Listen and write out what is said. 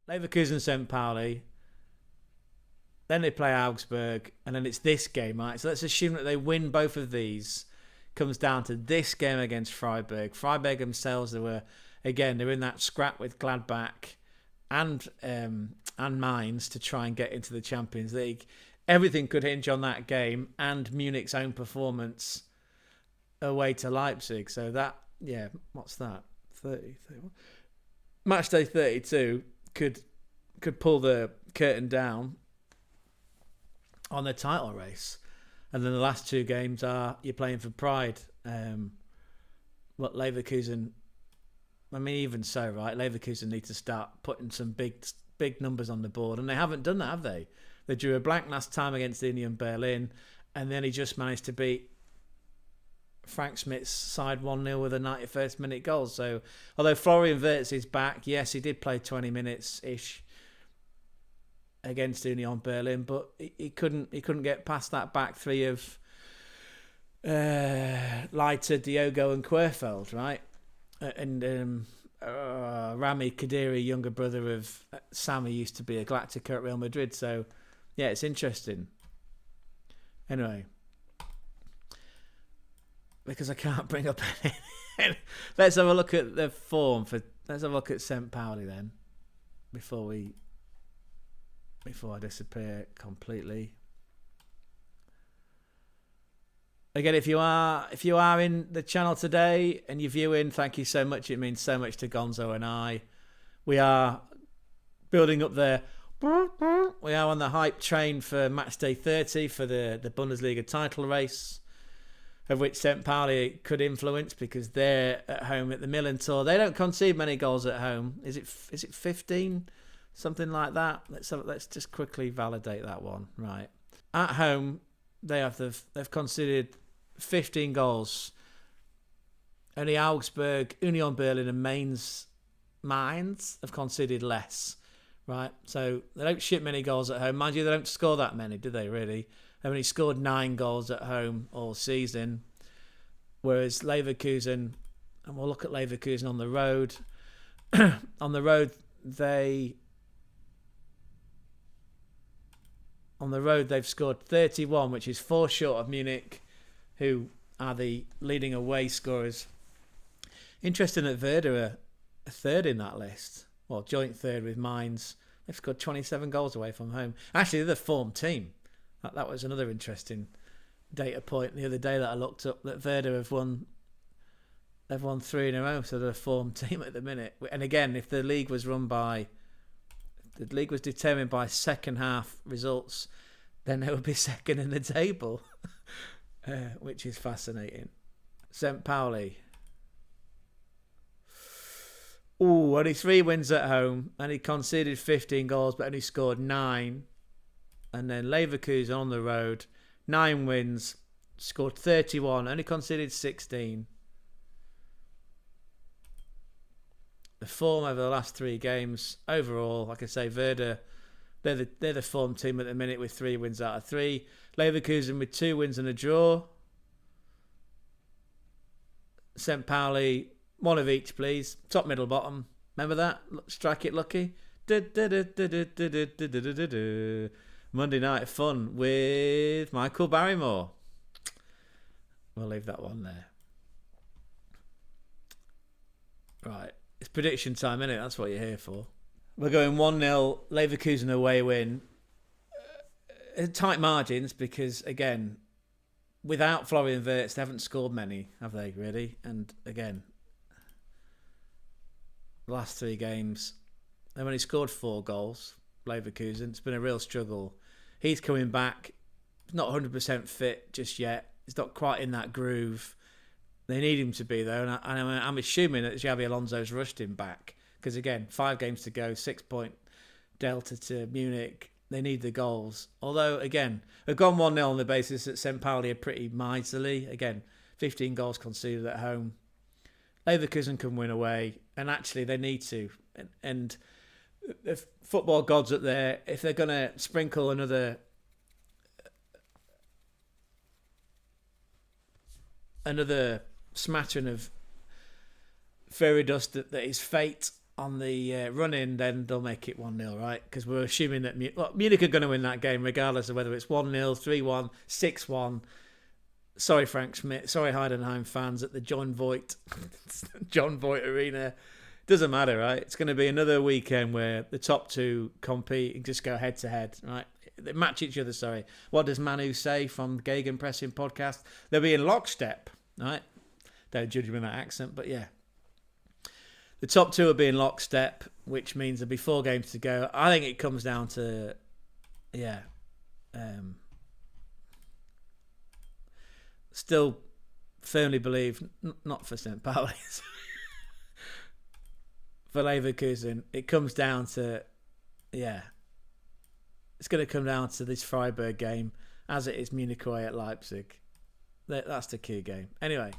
Leverkusen, St. Pauli. Then they play Augsburg, and then it's this game, right? So let's assume that they win both of these. Comes down to this game against Freiburg. Freiburg themselves, they're in that scrap with Gladbach and Mainz to try and get into the Champions League. Everything could hinge on that game and Munich's own performance away to Leipzig. So that, what's that? 30, 31. Match day 32 could pull the curtain down on the title race. And then the last two games are you're playing for pride. Leverkusen, I mean, even so, right? Leverkusen need to start putting some big numbers on the board. And they haven't done that, have they? They drew a blank last time against Union Berlin. And then he just managed to beat Frank Schmidt's side 1-0 with a 91st minute goal. So, although Florian Wirtz is back, yes, he did play 20 minutes-ish against Union Berlin, but he couldn't get past that back three of Leiter, Diogo and Querfeld, right? And Rami Kadiri, younger brother of Sami, used to be a Galactica at Real Madrid. So, yeah, it's interesting. Anyway, because I can't bring up anything. Let's have a look at the form let's have a look at St. Pauli then, before I disappear completely. Again, if you are in the channel today and you're viewing, thank you so much. It means so much to Gonzo and I. We are building up there. We are on the hype train for match day 30 for the Bundesliga title race, of which St. Pauli could influence because they're at home at the Milan tour. They don't concede many goals at home. Is it 15? Something like that. Let's just quickly validate that one. Right. At home, they've conceded 15 goals. Only Augsburg, Union Berlin and Mainz have conceded less. Right. So they don't ship many goals at home. Mind you, they don't score that many, do they really? They've only scored 9 goals at home all season. Whereas Leverkusen, and we'll look at Leverkusen on the road. On the road, they've scored 31, which is 4 short of Munich, who are the leading away scorers. Interesting that Werder are a third in that list. Well, joint third with Mainz. They've scored 27 goals away from home. Actually, they're the form team. That was another interesting data point the other day that I looked up, that Werder have won 3 in a row, so they're a form team at the minute. And again, if the league was determined by second half results, then they would be second in the table, which is fascinating. St. Pauli. Only 3 wins at home, and he conceded 15 goals, but only scored 9. And then Leverkusen on the road, 9 wins, scored 31, only conceded 16. The form over the last 3 games overall, like I say, Werder, they're the form team at the minute with 3 wins out of 3. Leverkusen with 2 wins and a draw. St. Pauli, 1 of each, please. Top, middle, bottom. Remember that? Strike it lucky. Monday Night Fun with Michael Barrymore. We'll leave that one there. Right. It's prediction time, isn't it? That's what you're here for. We're going 1-0 Leverkusen away win. Tight margins because, again, without Florian Wirtz, they haven't scored many, have they, really? And, again, the last 3 games, they've only scored 4 goals, Leverkusen. It's been a real struggle. He's coming back. He's not 100% fit just yet. He's not quite in that groove. They need him to be, though, and I'm assuming that Xabi Alonso's rushed him back. Because, again, 5 games to go, 6-point delta to Munich. They need the goals. Although, again, they've gone 1-0 on the basis that St. Pauli are pretty miserly. Again, 15 goals conceded at home. Leverkusen can win away, and actually they need to. And the football gods up there, if they're going to sprinkle another smattering of fairy dust that is fate on the run-in, then they'll make it 1-0, right? Because we're assuming that Munich are going to win that game regardless of whether it's 1-0, 3-1, 6-1. Sorry, Frank Schmidt. Sorry, Heidenheim fans at the John Voight Arena. Doesn't matter, right? It's going to be another weekend where the top two compete and just go head-to-head, right? They match each other, sorry. What does Manu say from the Gegenpressing podcast? They'll be in lockstep, right? Don't judge me in that accent, but yeah. The top two will be in lockstep, which means there'll be 4 games to go. I think it comes down to, still firmly believe, not for St. Pauli, for Leverkusen, it comes down to, it's going to come down to this Freiburg game, as it is Munich away at Leipzig. That's the key game. Anyway.